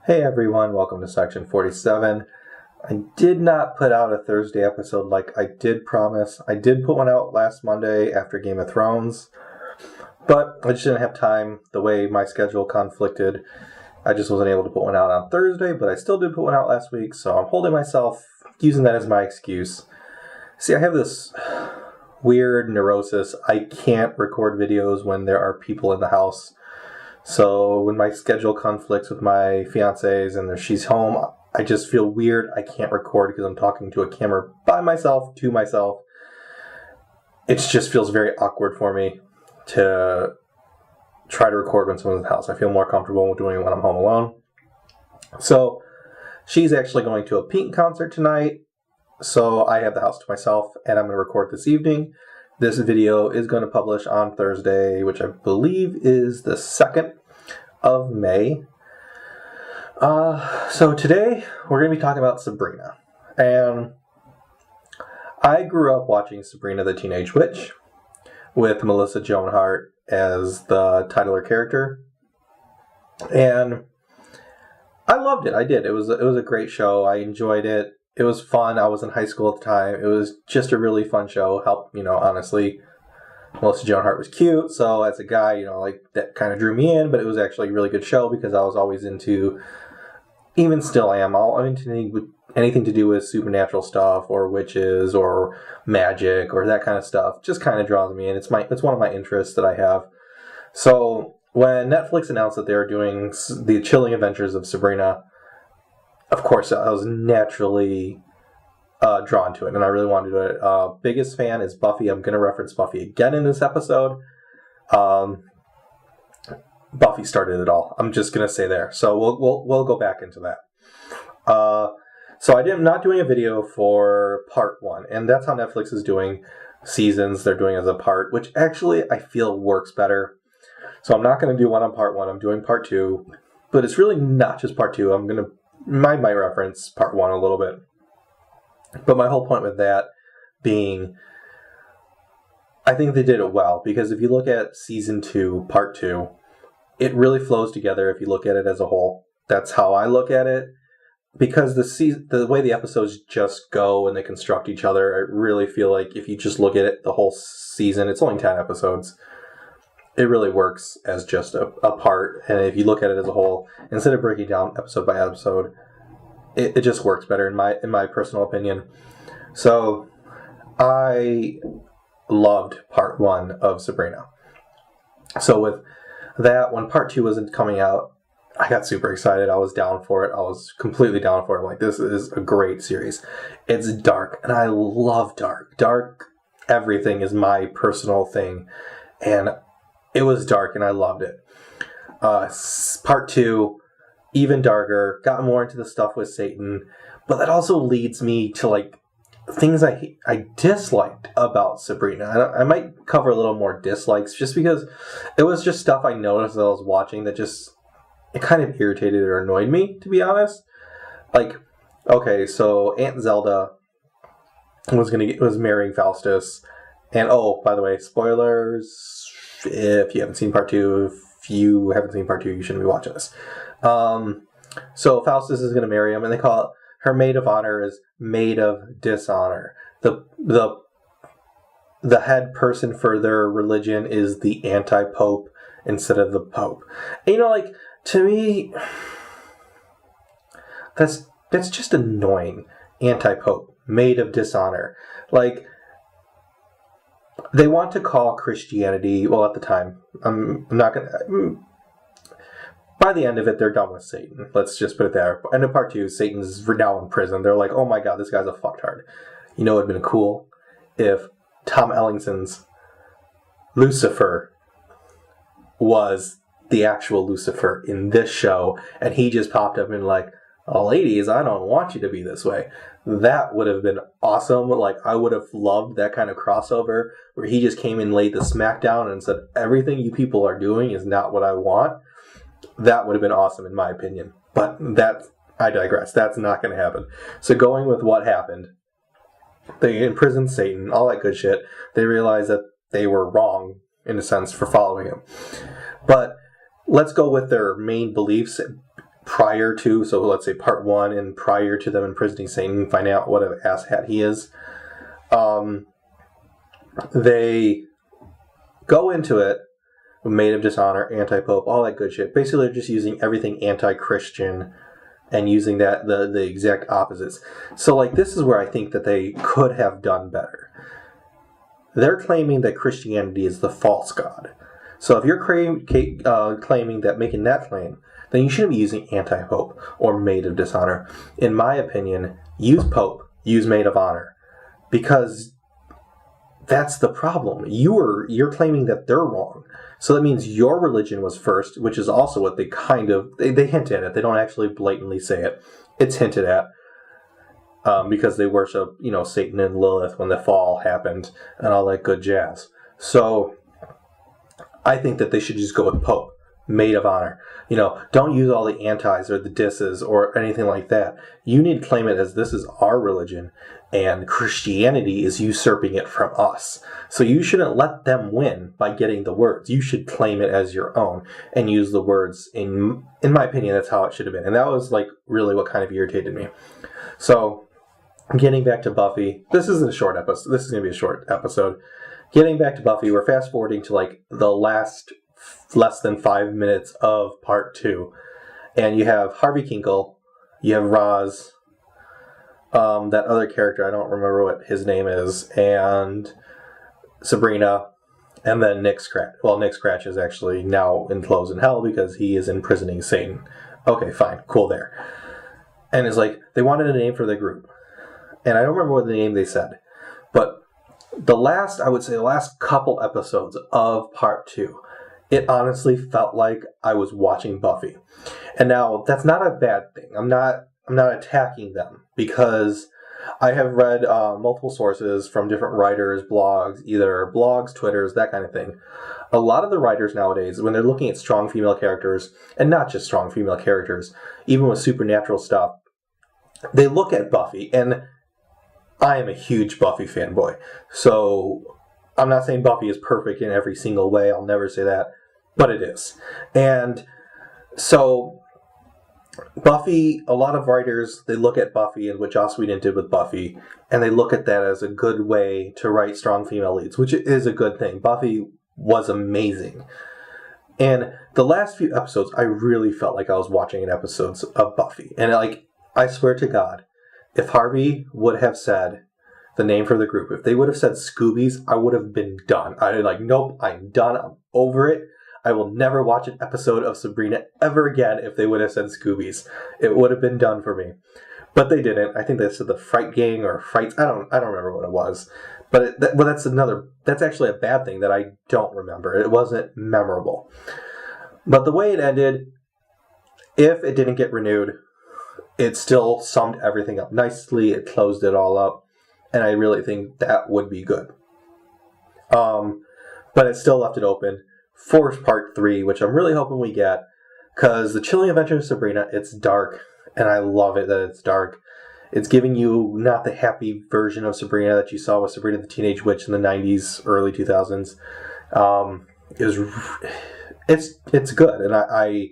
Hey everyone, welcome to section 47. I did not put out a Thursday episode like I did promise. I did put one out last Monday after Game of Thrones, but I just didn't have time. The way my schedule conflicted, I just wasn't able to put one out on Thursday, but I still did put one out last week, so I'm holding myself, using that as my excuse. See, I have this weird neurosis. I can't record videos when there are people in the house. So when my schedule conflicts with my fiance's and she's home, I just feel weird. I can't record because I'm talking to a camera by myself, to myself. It just feels very awkward for me to try to record when someone's in the house. I feel more comfortable doing it when I'm home alone. So she's actually going to a Pink concert tonight. So I have the house to myself and I'm going to record this evening. This video is going to publish on Thursday, which I believe is the 2nd of May. So today we're going to be talking about Sabrina. And I grew up watching Sabrina the Teenage Witch with Melissa Joan Hart as the titular character. And I loved it. I did. It was a great show. I enjoyed it. It was fun. I was in high school at the time. It was just a really fun show. Honestly, Melissa Joan Hart was cute. So as a guy, that kind of drew me in. But it was actually a really good show because I was always into, even still I am, I'm into anything to do with supernatural stuff or witches or magic or that kind of stuff. Just kind of draws me in. It's one of my interests that I have. So when Netflix announced that they were doing the Chilling Adventures of Sabrina, of course, I was naturally drawn to it, and I really wanted to do it. Biggest fan is Buffy. I'm going to reference Buffy again in this episode. Buffy started it all. I'm just going to say there. So we'll go back into that. So I'm not doing a video for part 1, and that's how Netflix is doing seasons. They're doing as a part, which actually I feel works better. So I'm not going to do one on part 1. I'm doing part 2, but it's really not just part 2. I'm going to might reference part 1 a little bit. But my whole point with that being, I think they did it well. Because if you look at season 2, part 2, it really flows together if you look at it as a whole. That's how I look at it. Because the way the episodes just go and they construct each other, I really feel like if you just look at it, the whole season, it's only 10 episodes. It really works as just a part, and if you look at it as a whole, instead of breaking down episode by episode, it just works better in my personal opinion. So I loved part 1 of Sabrina. So with that, when part 2 wasn't coming out, I got super excited. I was down for it. I was completely down for it. I'm like, this is a great series. It's dark, and I love dark. Dark everything is my personal thing, and it was dark, and I loved it. Part 2, even darker, got more into the stuff with Satan, but that also leads me to things I disliked about Sabrina. I might cover a little more dislikes, just because it was just stuff I noticed as I was watching that it kind of irritated or annoyed me, to be honest. Okay, so Aunt Zelda was marrying Faustus, and by the way, spoilers. If you haven't seen part 2, you shouldn't be watching this. So Faustus is going to marry him, and they call it, her maid of honor is maid of dishonor. The head person for their religion is the anti-pope instead of the pope. And, to me, that's just annoying. Anti-pope, maid of dishonor. They want to call Christianity, well, at the time, I'm not going to, by the end of it, they're done with Satan. Let's just put it there. End of part 2, Satan's now in prison. They're like, oh my god, this guy's a fucktard. You know what would have been cool? If Tom Ellingson's Lucifer was the actual Lucifer in this show, and he just popped up and ladies, I don't want you to be this way. That would have been awesome. I would have loved that kind of crossover where he just came and laid the smackdown and said, everything you people are doing is not what I want. That would have been awesome in my opinion. But I digress. That's not going to happen. So going with what happened, they imprisoned Satan, all that good shit. They realized that they were wrong, in a sense, for following him. But let's go with their main beliefs. prior to, so let's say part 1 and prior to them imprisoning Satan, find out what an asshat he is. They go into it made of dishonor, anti-pope, all that good shit. Basically, they're just using everything anti-Christian and using that the exact opposites. So, like, this is where I think that they could have done better. They're claiming that Christianity is the false god. So if you're claiming that, making that claim, then you shouldn't be using anti-pope or maid of dishonor. In my opinion, use pope, use maid of honor, because that's the problem. You're claiming that they're wrong. So that means your religion was first, which is also what they they hint at it. They don't actually blatantly say it. It's hinted at because they worship, Satan and Lilith when the fall happened and all that good jazz. So I think that they should just go with pope, maid of honor. Don't use all the antis or the disses or anything like that. You need to claim it as this is our religion and Christianity is usurping it from us. So you shouldn't let them win by getting the words. You should claim it as your own and use the words. In my opinion, that's how it should have been. And that was like really what kind of irritated me. So getting back to Buffy, this isn't a short episode. This is going to be a short episode. Getting back to Buffy, we're fast forwarding to like the last less than 5 minutes of part 2. And you have Harvey Kinkle, you have Roz, that other character, I don't remember what his name is, and Sabrina, and then Nick Scratch. Well, Nick Scratch is actually now enclosed in hell because he is imprisoning Satan. Okay, fine, cool there. And it's like, they wanted a name for the group. And I don't remember what the name they said. But I would say the last couple episodes of part 2, it honestly felt like I was watching Buffy. And now, that's not a bad thing. I'm not attacking them, because I have read multiple sources from different writers, blogs, Twitters, that kind of thing. A lot of the writers nowadays, when they're looking at strong female characters, and not just strong female characters, even with supernatural stuff, they look at Buffy, and I am a huge Buffy fanboy. So I'm not saying Buffy is perfect in every single way. I'll never say that. But it is. And so Buffy, a lot of writers, they look at Buffy and what Joss Whedon did with Buffy, and they look at that as a good way to write strong female leads, which is a good thing. Buffy was amazing. And the last few episodes, I really felt like I was watching an episode of Buffy. And I swear to God, if Harvey would have said the name for the group, if they would have said Scoobies, I would have been done. Nope, I'm done. I'm over it. I will never watch an episode of Sabrina ever again if they would have said Scoobies. It would have been done for me. But they didn't. I think they said the Fright Gang or Frights. I don't remember what it was. But that's actually a bad thing that I don't remember. It wasn't memorable. But the way it ended, if it didn't get renewed, it still summed everything up nicely. It closed it all up. And I really think that would be good. But it still left it open for part 3, which I'm really hoping we get. Because The Chilling Adventures of Sabrina, it's dark. And I love it that it's dark. It's giving you not the happy version of Sabrina that you saw with Sabrina the Teenage Witch in the 90s, early 2000s. It's good. And I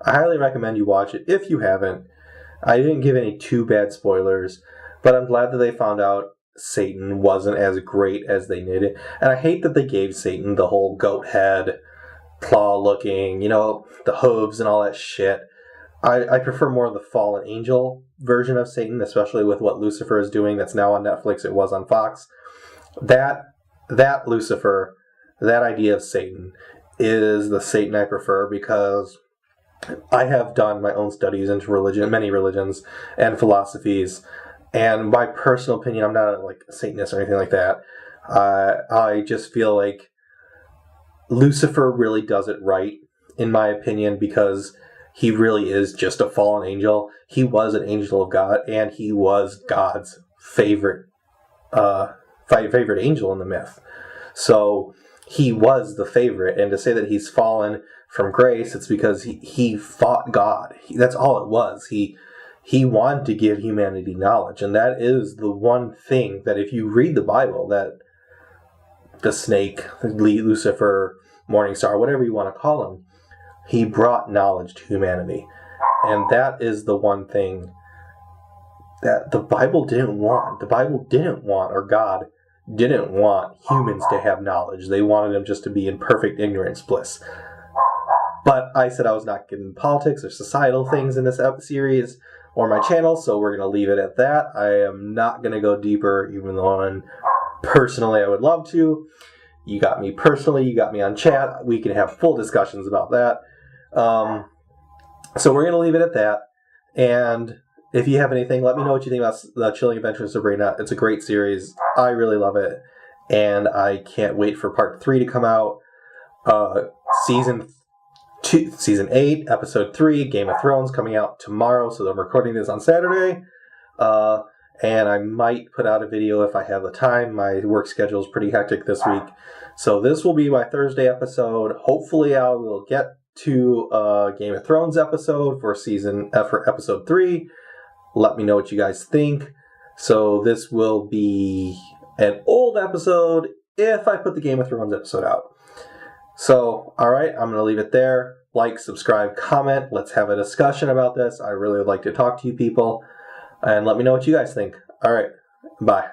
highly recommend you watch it if you haven't. I didn't give any too bad spoilers, but I'm glad that they found out Satan wasn't as great as they needed. And I hate that they gave Satan the whole goat head, claw looking, the hooves and all that shit. I prefer more of the fallen angel version of Satan, especially with what Lucifer is doing. That's now on Netflix. It was on Fox. That Lucifer, that idea of Satan is the Satan I prefer, because I have done my own studies into religion, many religions and philosophies, and my personal opinion, I'm not like a Satanist or anything like that. I just feel like Lucifer really does it right, in my opinion, because he really is just a fallen angel. He was an angel of God, and he was God's favorite angel in the myth. So he was the favorite, and to say that he's fallen from grace, it's because he fought God. That's all it was. He wanted to give humanity knowledge, and that is the one thing that if you read the Bible, that the snake, Lucifer, Morning Star, whatever you want to call him, he brought knowledge to humanity. And that is the one thing that the Bible didn't want. The Bible didn't want, or God didn't want humans to have knowledge. They wanted them just to be in perfect ignorance bliss. But I said I was not getting politics or societal things in this series or my channel, so we're going to leave it at that. I am not going to go deeper, even though personally I would love to. You got me personally, you got me on chat. We can have full discussions about that. So we're going to leave it at that. And if you have anything, let me know what you think about The Chilling Adventures of Sabrina. It's a great series. I really love it. And I can't wait for part 3 to come out. Season 8, episode 3, Game of Thrones, coming out tomorrow. So I'm recording this on Saturday. And I might put out a video if I have the time. My work schedule is pretty hectic this week. So this will be my Thursday episode. Hopefully I will get to a Game of Thrones episode for episode 3. Let me know what you guys think. So this will be an old episode if I put the Game of Thrones episode out. So, alright, I'm going to leave it there. Like, subscribe, comment. Let's have a discussion about this. I really would like to talk to you people. And let me know what you guys think. Alright, bye.